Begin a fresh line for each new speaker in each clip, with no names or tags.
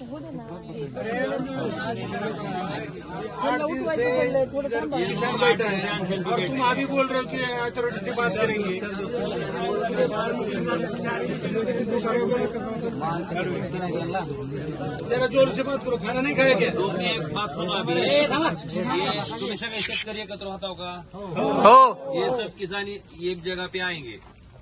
बोले ना
और तुम अभी बोल रहे हो कि अथॉरिटी से बात करेंगे। जरा जोर से बात करो, खाना नहीं खाया क्या?
तुम्ही एक बात सुनो अभी, तुम्ही सगळे शेतकरी एकत्र होता का?
हो।
ये सब किसान एक जगह पे आएंगे,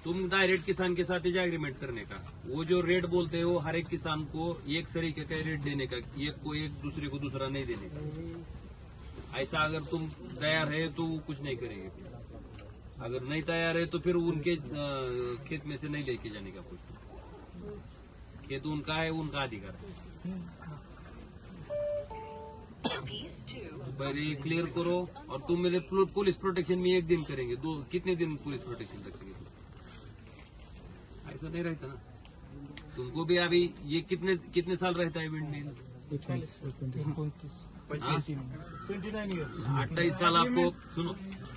तुम डायरेक्ट किसान के साथ ही एग्रीमेंट करने का। वो जो रेट बोलते हैं वो हर एक किसान को एक सरीके का रेट देने का, एक को एक दूसरे को दूसरा नहीं देने का। ऐसा अगर तुम तैयार है तो वो कुछ नहीं करेंगे, अगर नहीं तैयार है तो फिर उनके खेत में से नहीं लेके जाने का कुछ। खेत उनका है, उनका अधिकार है। पहले क्लियर करो। और तुम मेरे पुलिस प्रोटेक्शन में एक दिन करेंगे, कितने दिन पुलिस प्रोटेक्शन रखेंगे? ऐसा नहीं रहता ना। तुमको भी अभी ये कितने साल रहता है विंड मिल?
29 ईयर।
28 साल आपको, सुनो,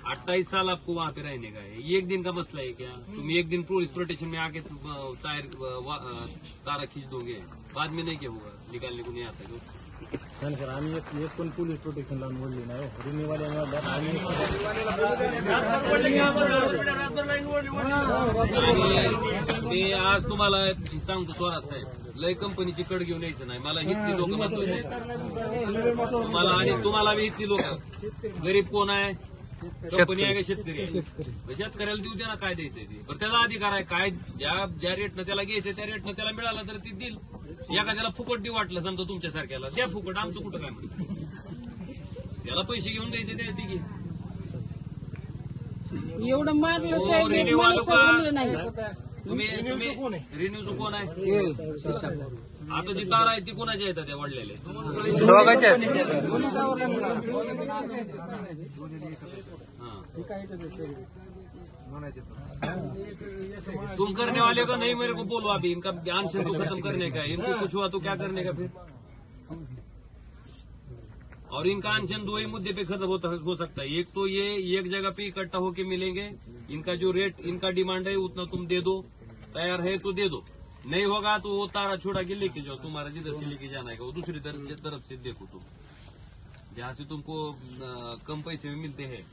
28 साल आपको वहाँ पे रहने का है। ये एक दिन का मसला है क्या? तुम एक दिन पुलिस प्रोटेक्शन में आके तारा खींच दोगे, बाद में नहीं क्या होगा? निकालने को नहीं आता है उसको।
नाही सर, आम्ही एक पण पोलीस प्रोटेक्शनला बोलली नाही हो. रिन्यूवाल्याने
मी आज तुम्हाला सांगतो स्वराज साहेब, लय कंपनीची कड घेऊन यायचं नाही. मला हितली लोक महत्वाचे, तुम्हाला आणि तुम्हाला बी हितली लोक. गरीब कोण आहे? कंपनी आहे का शेतकरी आहे? शेतकऱ्याला देऊ दे ना, काय द्यायचंय ते. पण त्याचा अधिकार आहे, काय ज्या रेटनं त्याला घ्यायचं त्या रेटनं त्याला मिळाला तर ती देईल. एखाद्याला फुकट देऊ वाटलं समजा तुमच्यासारख्याला, द्या फुकट. आमचं कुठं काय म्हणतं? त्याला पैसे घेऊन द्यायचे ते की
एवढं मारलं
रिन्यू आलो का?
नाही.
तुम्ही रिन्यूचं कोण आहे? आता जी तारा आहे ती कोणाच्या येतात? त्या वडलेले
दोघांच्या.
तुम करने वाले का नहीं मेरे को बोलो अभी, इनका आंसर को खत्म करने का है। इनको कुछ हुआ तो क्या करने का फिर? और इनका अनशन दो ही मुद्दे पे खत्म हो सकता है। एक तो ये एक जगह पे इकट्ठा होके मिलेंगे, इनका जो रेट इनका डिमांड है उतना तुम दे दो, तैयार है तो दे दो, नहीं होगा तो वो तारा छोड़ा के लेके जाओ। तुम्हारा जिधर से लेके जाना है वो दूसरी तरफ से देखो तुम, जहाँ से तुमको कम पैसे में मिलते हैं।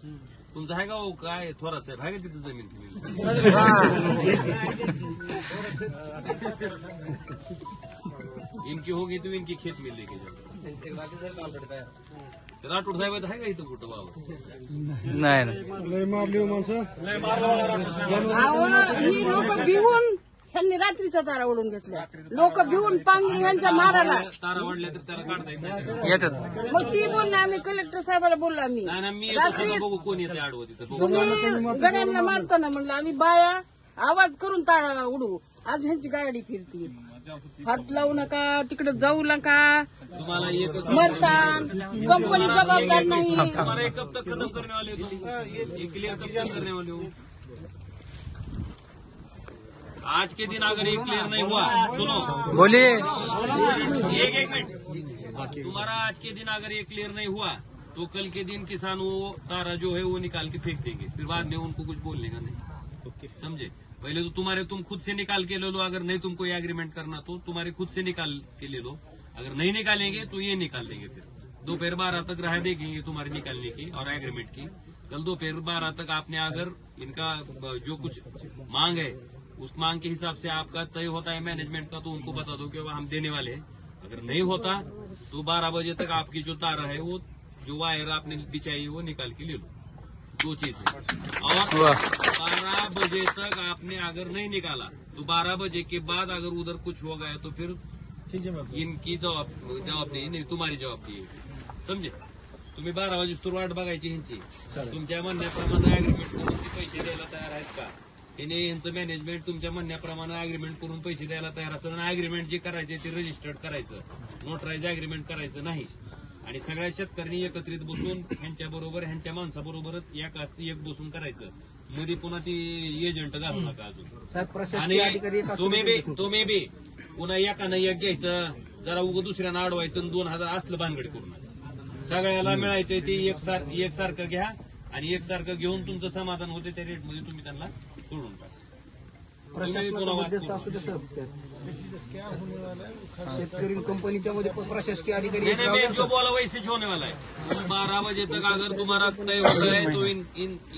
तुमचं आहे का वो काय थोरात साहेब आहे का तिथं जमीन? इनकी होगी तो इनकी खेत में लेके जाओ. राठोड साहेब आहे का इथं कुठं बाबा?
नाही
लय मारली माणसं.
ही लोक भिवून ह्यांनी रात्रीचा तारा ओढून घेतला. लोक भिवून पांगली ह्यांच्या मारायला
तारा वाढल्या तर त्याला काढता येत नाही.
येतात.
मग ती बोलले, आम्ही कलेक्टर साहेबाला बोललो. आम्ही
नाही ना, मी येतो सगळं बघू कोण येते आडवं तिथं बघू.
तुम्ही गड्यांना मारतो ना म्हणलं. आम्ही बाया आवाज करून तारा उडवू. आज ह्यांची गाडी फिरती. हात लावू नका, तिकडे जाऊ नका,
तुम्हाला एक
मरतात. कंपनी जबाबदार नाही.
तुम्हाला एक कब तक खत्म करने वाले हो? ये क्लियर कब तक करने वाले हो? आज के दिन अगर ये क्लियर नहीं हुआ, सुनो
बोलिए,
एक मिनट, तुम्हारा आज के दिन अगर ये क्लियर नहीं हुआ तो कल के दिन किसान वो तारा जो है वो निकाल के फेंक देंगे. फिर बाद में उनको कुछ बोलने का नहीं. समझे? पहले तो तुम खुद से निकाल के ले लो. अगर नहीं तुमको ये एग्रीमेंट करना तो तुम्हारे खुद से निकाल के ले लो. अगर नहीं निकालेंगे तो ये निकाल देंगे. फिर दोपहर 12 तक राह देखेंगे तुम्हारे निकालने की और एग्रीमेंट की. कल दोपहर 12 तक आपने अगर इनका जो कुछ मांग है उस मांग के हिसाब से आपका तय होता है मैनेजमेंट का, तो उनको बता दो कि हम देने वाले हैं. अगर नहीं होता तो 12 बजे तक आपकी जो तारा है वो जो वायर आपने बिछाई है वो निकाल के ले लो. 2 चीज है. और 12 बजे तक आपने अगर नहीं निकाला तो 12 बजे के बाद अगर उधर कुछ हो गया तो फिर इनकी जबाबदारी नाही, तुम्हारी जबाबदारी आहे. समजे? तुम्ही 12 वाजेस्तोवर वाट बघायची ह्यांची. तुमच्या म्हणण्याप्रमाणे अग्रीमेंट करून ते पैसे द्यायला तयार आहेत का? त्याने यांचं मॅनेजमेंट तुमच्या म्हणण्याप्रमाणे अग्रीमेंट करून पैसे द्यायला तयार असेल आणि अग्रीमेंट जे करायचे ते रजिस्टर्ड करायचं, नोटराईज अग्रीमेंट करायचं नाही. आणि सगळ्या शेतकऱ्यांनी एकत्रित बसून ह्यांच्या बरोबर ह्यांच्या माणसाबरोबरच एक बसून करायचं. मध्ये पुन्हा ती एजंट घालू नका अजून. आणि तुम्ही बी पुन्हा एकानं एक घ्यायचं, जरा उगं दुसऱ्यानं अडवायचं, 2000 असलं भानगड करून सगळ्याला मिळायचंय ते एकसारखं घ्या आणि एकसारखं घेऊन तुमचं समाधान होते त्या रेटमध्ये तुम्ही त्यांना सोडून टाका.
प्रशासनाचा मध्यस्थ असू दे सर. शेतकरी कंपनीच्या मध्ये प्रशासकीय अधिकारी
नहीं, नहीं, मैं जो बोला वैसे ही होने वाला है. 12 बजे तक अगर तुम्हारा तय होता है तो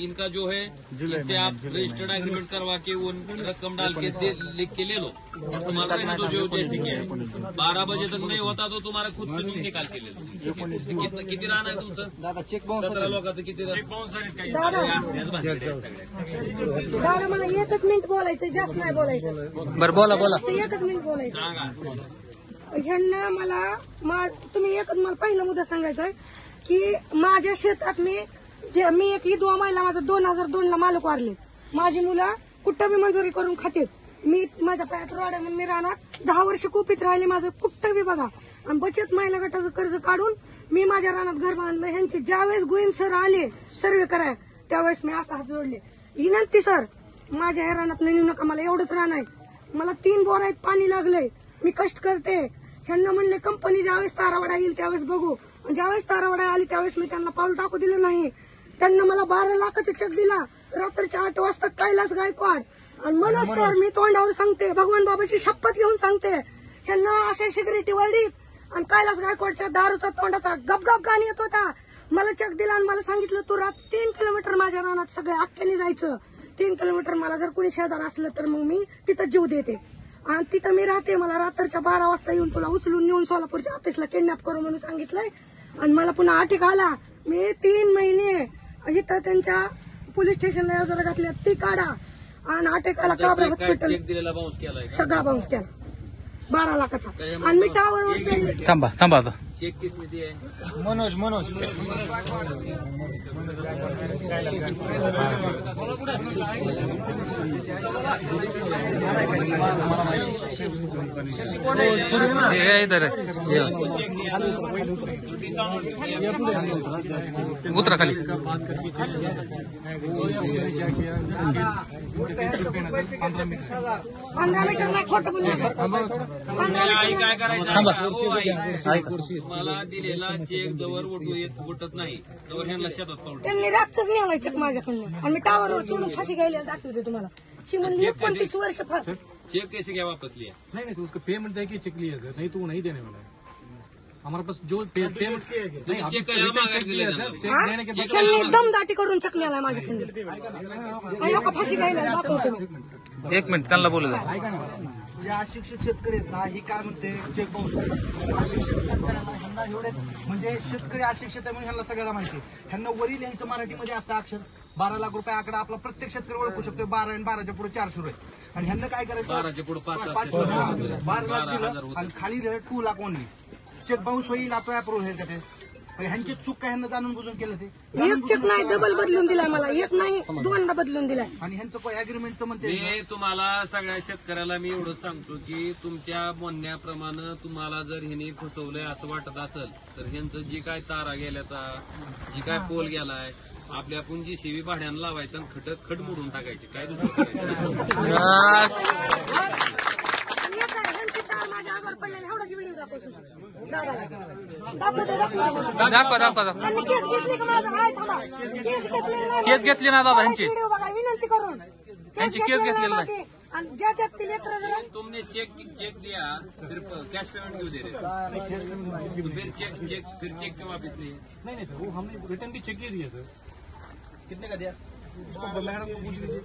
इनका जो है इनसे आप रजिस्टर्ड एग्रीमेंट करवा के वो रकम डाल के लिख के ले लो और तुम्हारा रहने दो जो जैसे क्या है. 12 बजे तक नहीं होता तो तुम्हारा खुद से तुम निकाल के ले लो. किती राहणार आहे तुमचं?
दादा चेक बाउन्स
17 लोकांचं किती राहणार?
दादा मला एकच मिनिट बोलायचं, जास्त नाही बोलायचं.
बरं बोला बोला.
एकच मिनिट बोलायचं.
सांगा.
ह्यांना तुम्ही एकच मला पहिला मुद्दा सांगायचा आहे की माझ्या शेतात मी एक विधवा महिला, माझा 2002 ला मालक वारले. माझी मुलं कुठं बी मंजुरी करून खातेत. मी माझ्या पायात रोड्या म्हणून मी राहणार 10 वर्ष कुपीत राहिले. माझं कुठं बी बघा. आणि बचत महिला गटाचं कर्ज काढून मी माझ्या रानात घर बांधलं. ह्यांचे ज्यावेळेस गोविंद सर आले सर्वे कराय त्यावेळेस मी असा हात जोडले. विनंती सर, माझ्या ह्या रानात नेऊ नका. मला एवढंच रान आहे. मला 3 बोर आहेत, पाणी लागलंय. मी कष्ट करते. ह्यांना म्हणले कंपनी ज्यावेळेस तारावाडा येईल त्यावेळेस बघू. आणि ज्यावेळेस तारावाडा आली त्यावेळेस मी त्यांना पाऊल टाकू दिलं नाही. त्यांना मला 12 लाखाचं चेक दिला रात्रीच्या 8 वाजता. कैलास गायकवाड आणि मनोज सर, मी तोंडावर सांगते, भगवान बाबाची शपथ घेऊन सांगते, ह्यांना अशा सिक्युरिटी वडीत आणि कैलास गायकवाडच्या दारूचा तोंडाचा गपगप गाणी येत होता. मला चेक दिला आणि मला सांगितलं तू 3 किलोमीटर माझ्या रानात सगळ्या अख्ख्याने जायचं. 3 किलोमीटर मला जर कोणी शेजार असलं तर मग मी तिथं जीव देते. आणि तिथं मी राहते. मला रात्रीच्या 12 वाजता येऊन तुला उचलून नेऊन सोलापूरच्या ऑफिसला किडनॅप करू म्हणून सांगितलंय. आणि मला पुन्हा अटक आला. मी 3 महिने इथं त्यांच्या पोलीस स्टेशनला जर घातल्या ती काढा. आणि अटकाला काबरा हॉस्पिटल
चेक दिलेला बाउन्स केलाय का?
सगळा बाउन्स केला 12 लाखाचा. आणि मी टावर
थांबा थांबा आता.
चेक किसने दिया है?
मनोज
ये इधर है. ये उतरा खाली.
15 मीटर नाही खोटं बोलू नका. 15
आई
मीटर
काय करायचं
थांबा.
आहे का? हो, आई.
ऐका.
मला दिलेला चेक जवळ उठत नाही तर ह्यांना शेतात पाऊल.
त्यांनी रातच नेलाय चेक माझ्याकडनं. आणि मी टावरवर चढून फाशी घ्यायला दाखवते तुम्हाला. शी म्हणली 29 वर्ष फार.
चेक कैसे क्या वापस लिया?
नहीं सर, उसका पेमेंट दे के चेक लिया सर, नहीं तो वो नहीं देने वाला है. हमारे पास जो पेमेंट नहीं, आपने
चेक
written
मागा
check दिया
दिलेला
सर,
नाही.
चेक देने के बाद
त्यांनी दमदाटी करून चेक नेलाय माझ्याकडनं. आणि लोक फाशी घ्यायला दाखवते मी.
1 मिनिट त्यांना बोलू द्या.
जे अशिक्षित शेतकरी आहेत ना, ही काय म्हणते चेक बाउन्स. अशिक्षित शेतकऱ्यांना ह्यांना एवढे म्हणजे शेतकरी अशिक्षित आहे म्हणून ह्यांना सगळ्याला माहिती. ह्यांना वरील यायचं मराठीमध्ये असतं अक्षर. 12 लाख रुपये आकडा आपला प्रत्येक शेतकरी ओळखू शकतो. 12 आणि 12च्या पुढे 4 सुरू आहे. आणि ह्यांना काय करायचं,
12च्या पुढे 5
12 लाख
12,000
दिलं आणि खाली 2 लाख ओनली. चेक बाउन्स होईल, आता अप्रूव्ह होईल का ते? ह्यांची चूक काय, ह्यांना जाणून बुजून केलं ते.
एक चेक नाही, डबल बदलून दिलाय मला. एक नाही, 2दा बदलून दिलाय.
आणि ह्यांचं काय अग्रीमेंटचं म्हणते.
मी तुम्हाला सगळ्या शेतकऱ्याला मी एवढं सांगतो की तुमच्या म्हणण्याप्रमाणे तुम्हाला जर ह्यांनी फसवलंय असं वाटत असेल तर ह्यांचं जी काय तारा गेल्याचा, जी काय पोल गेलाय, आपल्या आपण जी शिवी भाड्यानं लावायचं आणि खड मोडून टाकायची. काय दुसरं करायचं?
आणि एक आहे, ह्यांची तार माझ्या अंगावर पडलेली. एवढाच व्हिडिओ दाखवतो. दाखवते.
दाखवा.
त्यांनी केस घेतली का माझा? हाय थांबा. केस घेतली नाही.
केस घेतली ना दादा ह्यांची.
व्हिडिओ बघा विनंती करून.
ह्यांची केस घेतलेली नाही.
माझी. आणि ज्याच्यात ती लेकरं जरा
तुमने चेक दिया फिर कैश पेमेंट क्यों दे रहे तो फिर चेक क्यों वापस लिए?
नहीं सर, वो हमने रिटर्न भी चेक ही दिया सर.
कितने का दिया?
उसको मैडम को पूछ लीजिए.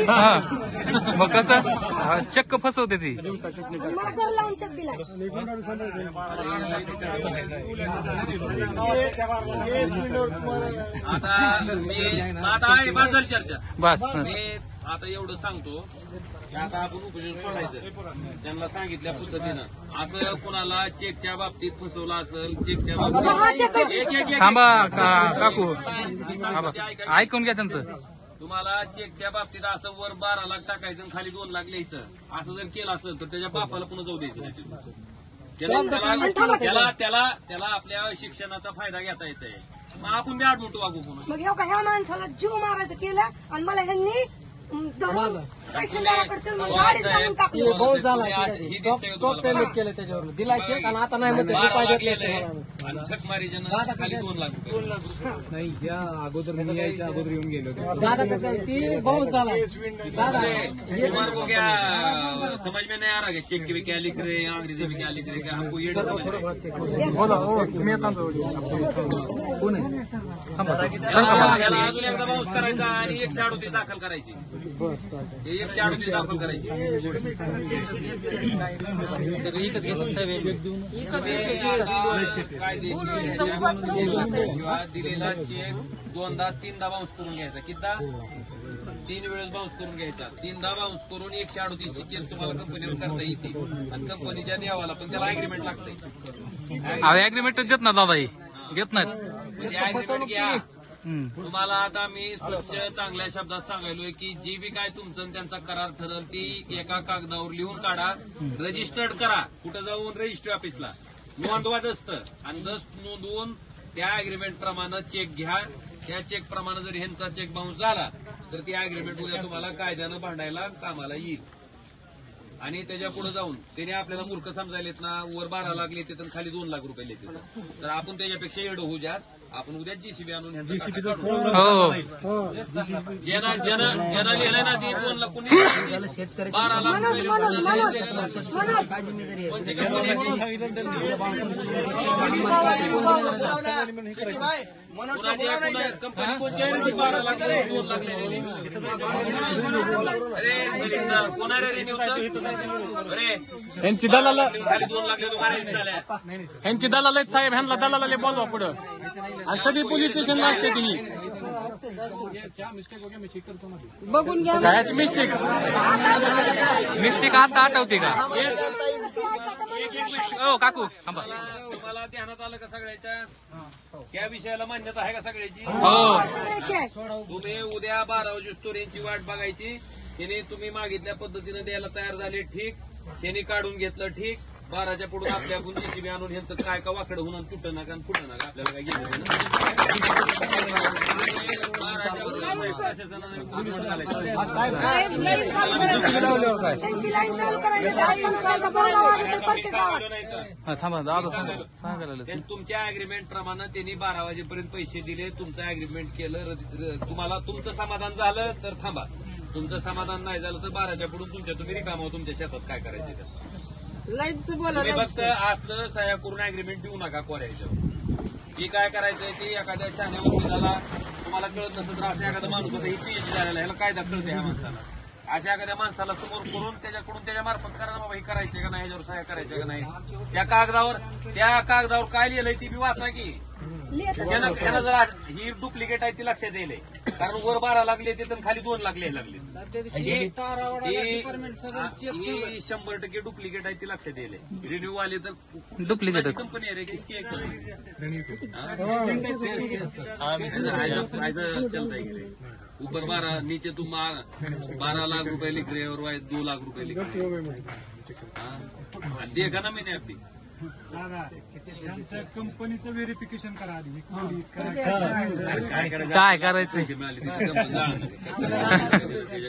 हा. मग कसं चक्क फसवते ती.
मला घर लावून चेक दिलाय.
आता आहे बाजार चर्चा.
बस.
मी आता एवढं सांगतो की आता आपण उपोषण सोडायचं. त्यांना सांगितल्या पद्धतीनं असं कुणाला चेकच्या बाबतीत फसवलं असेल, चेकच्या बाबतीत एक
थांबा काकू.
मी सांगतो ते ऐका.
ऐकून घ्या त्यांचं.
तुम्हाला चेकच्या बाबतीत असं वर 12 लाख टाकायचं आणि खाली 2 लाख लिहायचं असं जर केलं असेल तर त्याच्या बापाला पुन्हा जाऊ द्यायचं नाही. त्याला आपल्या शिक्षणाचा फायदा घेता येतोय. मग आपण बी आडमुठं वागू पुन्हा.
मग ह्या माणसाला जीव मारायचं केलं आणि मला ह्यांनी धरून पैसे लावाकडे मग गाडीच लावून टाकली.
बहुत झाला
ही दिसते का तुम्हाला?
पेमेंट केलं त्याच्यावर दिला चेक आणि आता नाही म्हणते
12
रुपये
लाख
देत
लिहिलंय
नाही.
आणि थकमारीच्या खाली 2 लाख रुपये.
नाही या अगोदर मी यायच्या अगोदर येऊन गेलो होतो.
दादा कसं ती बहुत झाला दादा
तुम्हारे को क्या समझ में नहीं आ रहा कि चेक में क्या लिख रहे हैं, अंग्रेजी में क्या लिख रहे हैं, क्या हमको ये नहीं समझ रहे?
बोला तुम्ही येता कोण आहे?
याला अजून एकदा बाउन्स करायचा आणि 138 दाखल करायची. 138 दाखल करायची. कायदेशीर दिलेला चेक 2दा-3दा बाउन्स करून घ्यायचा. कितीदा? 3 वेळेस बाउन्स करून घ्यायचा. 3दा बाउन्स करून 138 ची केस तुम्हाला कंपनीवर करता येते आणि कंपनीच्या देवाला पण त्याला अग्रीमेंट लागतंय.
अग्रीमेंट देत ना दादा, देत नाहीत.
म्हणजे अग्रीमेंट घ्या. तुम्हाला आता मी स्वच्छ चांगल्या शब्दात सांगायलोय की जे बी काय तुमचं आणि त्यांचा करार ठरल ती एका कागदावर लिहून काढा, रजिस्टर्ड करा. कुठं जाऊन रजिस्ट्री ऑफिसला नोंदवा दस्त, आणि दस्त नोंदवून त्या अग्रीमेंट प्रमाणे चेक घ्या. त्या चेक प्रमाणे जर ह्यांचा चेक बाउन्स झाला तर ती अग्रीमेंट उद्या तुम्हाला कायद्यानं भांडायला कामाला येईल. आणि त्याच्या पुढे जाऊन त्याने आपल्याला मूर्ख समजायलेत ना, वर 12 लाख लेते तर खाली 2 लाख रुपये लेते, तर आपण त्याच्यापेक्षा एवढं होऊ जास्त. आपण उद्या जीसीबी आणून ह्यांचं
हो
ज्यांना लिहिलंय ना ती 2 लाख कोणी 12 लाख कंपनी कोणती 12 लाख 2 लाख लिहिलेली. अरे कोणा रे रिन्यूचं? अरे
यांची दलाल
खाली 2 लाख लिहितो मारायचं झाल्या.
यांची दलाल आहेत साहेब, ह्यांना दलाला बोलवा पुढं आणि सगळी पोलीस स्टेशनला असते ती.
बघून घ्या.
कायची मिस्टेक आता आठवते का? हो काकू थांबा.
तुम्हाला ध्यानात आलं का सगळ्याच्या? या विषयाला मान्यता आहे का सगळ्याची?
हो
तुम्ही उद्या 12 वाजेस्तोर यांची वाट बघायची. त्याने तुम्ही मागितल्या पद्धतीने द्यायला तयार झाले, ठीक. त्यांनी काढून घेतलं, ठीक. 12च्या पुढून आपल्या आपण जीसीबी आणून ह्यांचं काय का वाकडं होऊन तुटं नका आणि फुटं नका, आपल्याला काय घेतलं
थांबा दादा सांगायला.
तुमच्या अग्रीमेंट प्रमाणे त्यांनी 12 वाजेपर्यंत पैसे दिले, तुमचं अग्रीमेंट केलं, तुम्हाला तुमचं समाधान झालं तर थांबा, तुमचं समाधान नाही झालं तर 12च्या पुढून तुम्ही रिकामा तुमच्या शेतात काय करायचं.
लाईटचं बोला.
तुम्ही फक्त असलं सह्या करून अग्रीमेंट देऊ नका कोऱ्याचं. की काय करायचंय की एखाद्या शहाण्या वकिलाला तुम्हाला कळत नसतं तर असं एखादा माणूस होता, ही पीएचडी झालेला, ह्याला कायदा कळते ह्या माणसाला. अशा एखाद्या माणसाला समोर करून त्याच्याकडून त्याच्या मार्फत करा ना बाबा, हे करायचे का नाही, ह्याच्यावर सह्या करायच्या का नाही. त्या कागदावर काय लिहिलंय ती बी वाचा की. त्यानं जर ही डुप्लिकेट आहे ती लक्षात येईल, कारण वर 12 लाख लिहिते तर खाली 2 लाख लिहायला लागले. 100% डुप्लिकेट आहे ती लक्षात येईल. रिन्यू आले तर
डुप्लिकेट
कंपनी आहे रे किसकी ऐसा चलता है. ऊपर 12 नीचे तुम 12 लाख रुपए लिख रहे और 2 लाख रुपए लिख रहे. देखा ना मैंने अभी
कंपनीचं व्हेरिफिकेशन करा आधी.
काय करायचं?
पैसे मिळाले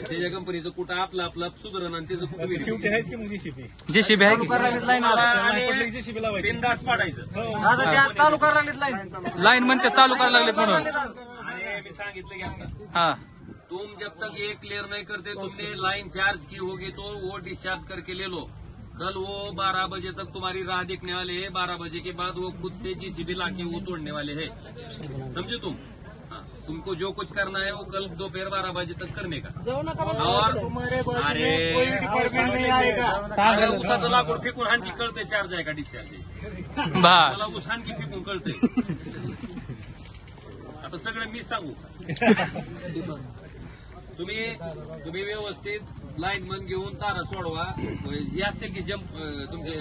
त्याच्या कंपनीचं कुठं आपलं आपलं सुधारण आणि त्याचं कुठं
शेवटी आहेच की मग जीसीबी
जेसीबी आहे की?
बिनधास्त पाडायचं.
चालू करायला लाईन
लाईन म्हणते चालू करायला लागले म्हणून.
आणि मी सांगितलं की आता
हा
तुम जब तक ये क्लियर नहीं करते तुमने लाइन चार्ज की होगी तो वो डिस्चार्ज करके ले लो. कल वो 12 बजे तक तुम्हारी राह देखने वाले हैं. 12 बजे के बाद वो खुद से जीसीबी लाके वो तोड़ने वाले हैं. समझे तुम? हाँ, तुमको जो कुछ करना है वो कल दोपहर 12 बजे तक करने का.
जाऊ नका.
और
कोई डिपार्टमेंट नहीं आएगा.
अरे उसाचं लाकूड फेकून हानकी कळते चार्ज आहे का डिस्चार्ज. मला ऊस हानकी फेकून कळते. आता सगळं मीच सांगू. तुम्ही व्यवस्थित लाईन मन घेऊन तारा सोडवा. हे असतील की जम्प तुमचे गट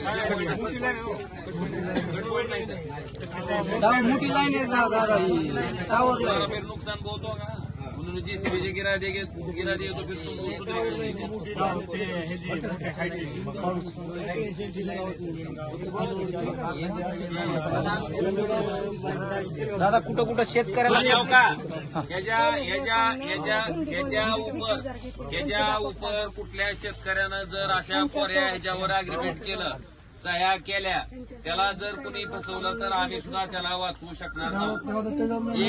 पॉईंट नाही तर
मोठी लाईन आहे दादा ही.
नुकसान बहुत होगा. उन्होंने JCB से गिरा दिए तो फिर तुमको
दादा कुठं कुठं शेतकऱ्याला
याच्या उपर कुठल्या शेतकऱ्यानं जर अशा पर्याय ह्याच्यावर अग्रीमेंट केलं, सह्या केल्या, त्याला जर कुणी फसवलं तर आम्ही सुद्धा त्याला वाचवू शकणार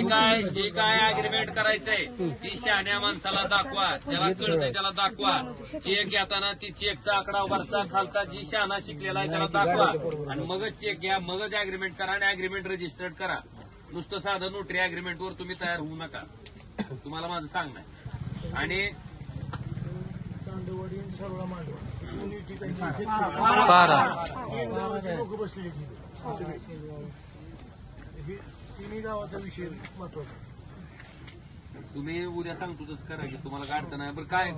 नाही. जे काय अग्रीमेंट करायचंय ती शहाण्या माणसाला दाखवा, ज्याला कळतंय त्याला दाखवा. चेक घेताना ती चेकचा आकडा वरचा खालचा जी शहाणा शिकलेला आहे त्याला दाखवा आणि मगच चेक घ्या, मगच अग्रीमेंट करा आणि अग्रीमेंट रजिस्टर्ड करा. नुसतं साधं नोटरी अग्रीमेंटवर तुम्ही तयार होऊ नका, तुम्हाला माझं सांगणं आहे. आणि
लोक बसलेले तिन्ही गावाचा विषय महत्वाचा.
तुम्ही उद्या सांगतो तसं करा की तुम्हाला काय अडचण आहे. बरं काय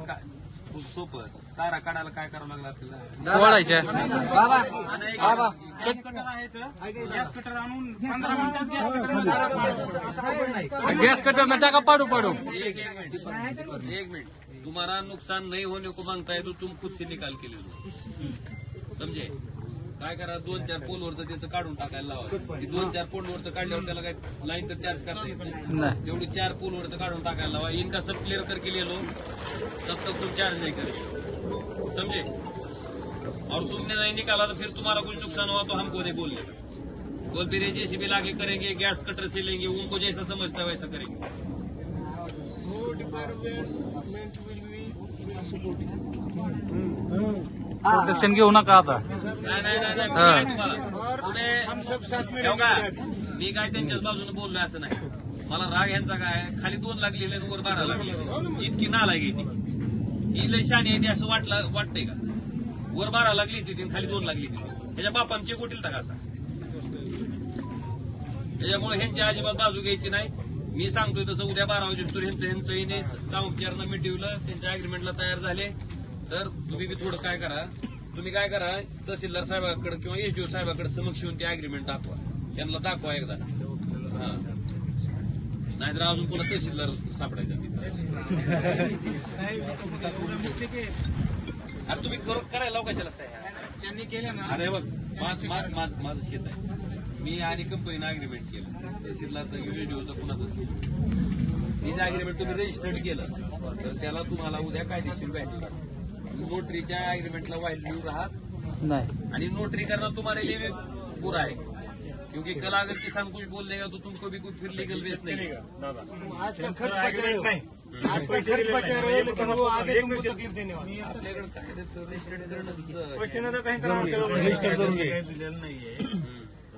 सोपं तारा काढायला काय करावं लागलं आपल्याला?
तोडायच्या
गॅस कटर आणून 15 मिनिटात
गॅस कटरनं टाका पाडू पाडू.
एक मिनट तुम्हारा नुकसान नहीं होने को मांगता है तो तुम खुद से निकाल के ले लो. समजे काय करा, 2-4 पोलवरचं त्याचं काढून टाकायला लावा. 2-4 पोलवरचं काढल्यावर त्याला काय लाईन तर चार्ज करता येत नाही. तेवढी 4 पोलवरचं काढून टाकायला लावा. इनका सब क्लियर करके ले लो, तब तक तुम चार्ज नहीं करेंगे. समझे? और तुमने नहीं निकाला तो फिर तुम्हारा कुछ नुकसान हुआ तो हमको नहीं बोलने. बोल फिर JCB लाके करेंगे, गैस कटर से लेंगे, उनको जैसा समझता है वैसा करेंगे.
प्रोटेक्शन घेऊ नका आता.
नाही तुम्हाला
हम सब साथ में
मी काय त्यांच्याच बाजूने बोललोय असं नाही. मला राग ह्यांचा काय, खाली 2 लाख लिहिले वर 12 लाख लिहिले. इतकी नालायक आहे ती. ही लय शानी आहे ती असं वाटतंय का? वर 12 लाख लिहिते खाली 2 लाख लिहिते. ह्याच्या बापांचे कोटील का असा? त्याच्यामुळे ह्यांची अजिबात बाजू घ्यायची नाही. मी सांगतोय तसं उद्या 12 वाजेस्तोर ह्यांचं हिने सामोपचारनं मिटवलं, त्यांच्या अग्रीमेंटला तयार झाले तर तुम्ही बी थोडं काय करा, तहसीलदार साहेबांकडे किंवा SDO साहेबांकडे समक्ष येऊन ते अग्रीमेंट दाखवा, त्यांना दाखवा एकदा. हा नाहीतर अजून पुन्हा तहसीलदार सापडायचा. अरे तुम्ही करायला लाव कशाला त्यांनी केलं ना. अरे बघ माझं शेत आहे, मी आणि कंपनीनं अग्रीमेंट केलं, तहसीलदारचं SDOचं कुणाचं असेल, मी जे अग्रीमेंट तुम्ही रजिस्टर्ड केलं तर त्याला तुम्हाला उद्या कायदेशीर व्हॅल्यू. नोटरीच्या अग्रीमेंटला व्हॅल्यू राहत
नाही
आणि नोटरी करना तुम्हारे लिए भी बुरा है, क्योंकि कल अगर किसान कुछ बोल देगा तो तुमको भी कुछ फिर लीगल बेस नहीं है.
आज का खर्च बचा रहे हो, आज का खर्च बचा रहे हो, लेकिन वो आगे तुमको तकलीफ देने वाले.
आपल्याकडे काय रजिस्टर्ड करणं
दिलेलं नाहीये.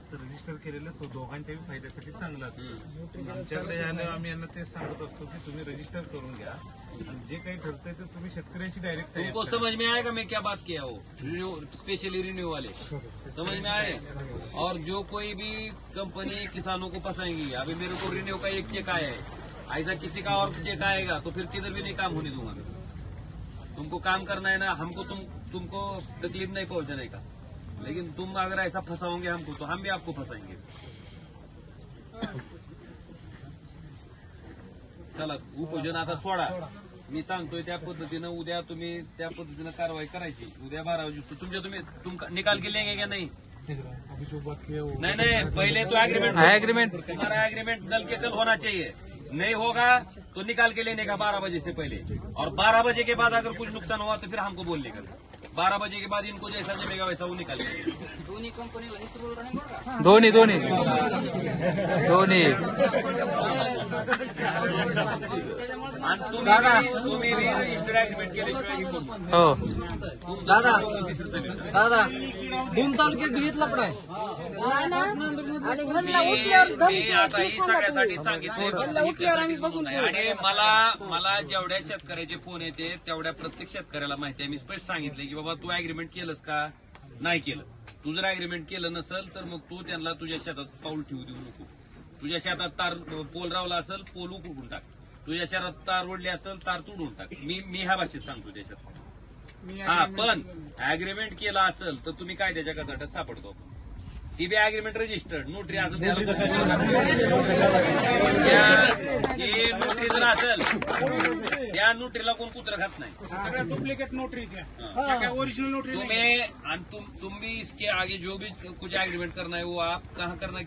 रजिस्टर केलेलं दोघांच्याही फायद्यासाठी चांगलं असतं. आमच्याकडे आम्ही यांना तेच सांगत असतो की तुम्ही रजिस्टर करून घ्या आणि जे काही ठरतंय ते तुम्ही शेतकऱ्यांची डायरेक्ट.
तुमको समझ में आएगा मैं क्या बात किया हो, स्पेशली रिन्यू वाले समझ में आए. और जो कोई भी कंपनी किसानों को फंसाएंगी, अभी मेरे को रिन्यू का एक चेक आया है, ऐसा किसी का और चेक आएगा तो फिर किधर भी नहीं काम होने दूंगा. तुमको काम करना है ना, हमको तुमको तकलीफ नहीं पहुंचाने का, लेकिन तुम अगर ऐसा फंसाओगे हमको तो हम भी आपको फंसाएंगे. चला उपोषण आता सोडा. मी सांगतोय त्या पद्धतीनं उद्या तुम्ही त्या पद्धतीनं कारवाई करायची. उद्या 12 वाजे तुम्ही निकाल के लेंगे क्या नहीं? नहीं पहले तो एग्रीमेंट तुम्हारा एग्रीमेंट कल के कल होना चाहिए. नहीं होगा तो निकाल के लेने का 12 बजे से पहले, और 12 बजे के बाद अगर कुछ नुकसान हुआ तो फिर हमको बोलने का. 12 बजे के बाद इनको जैसा जमेगा वैसा वो निकाल लेंगे. दोन्ही कंपनीला
दोन्ही
आणि तुम्ही रजिस्टर्ड अग्रीमेंट केल्याशिवाय हे करू नका.
हो
दादा भूम तालुक्यात घेतला पण आहे.
आणि ह्यांना उठल्यावर
मी
धमकी
आता ही
येते, सांगा
सगळ्यासाठी
तुम्ही.
सांगितलं.
ह्यांना उठल्यावर आम्ही बघून घेऊ.
आणि मला जेवढ्या शेतकऱ्याचे फोन येते तेवढ्या प्रत्येक शेतकऱ्याला माहिती आहे. मी स्पष्ट सांगितले की बाबा तू अग्रीमेंट केलंस का? नाही केलं. तू जर अग्रीमेंट केलं नसेल तर मग तू त्यांना तुझ्या शेतात पाऊल ठेवू देऊ नको. तुझ्या शेतात तार पोल रावला असेल, पोल उकळून टाक. तुझ्या शेतात तार ओढली असेल, तार तुडून टाक. मी ह्या भाषेत सांगतो त्याच्यात. हा पण अग्रीमेंट केला असेल तर तुम्ही कायद्याच्या गजाटात सापडतो. ती बी अग्रीमेंट रजिस्टर्ड नोटरी असं त्याला हे नोटरी जर असेल त्या नोटरीला कोण कुत्र खात नाही.
सगळ्या डुप्लिकेट नोटरी क्या ओरिजिनल नोटरी
तुम्हें तुम भी इसके आगे जो भी कुछ एग्रीमेंट करना है वो आप कहाँ करना है.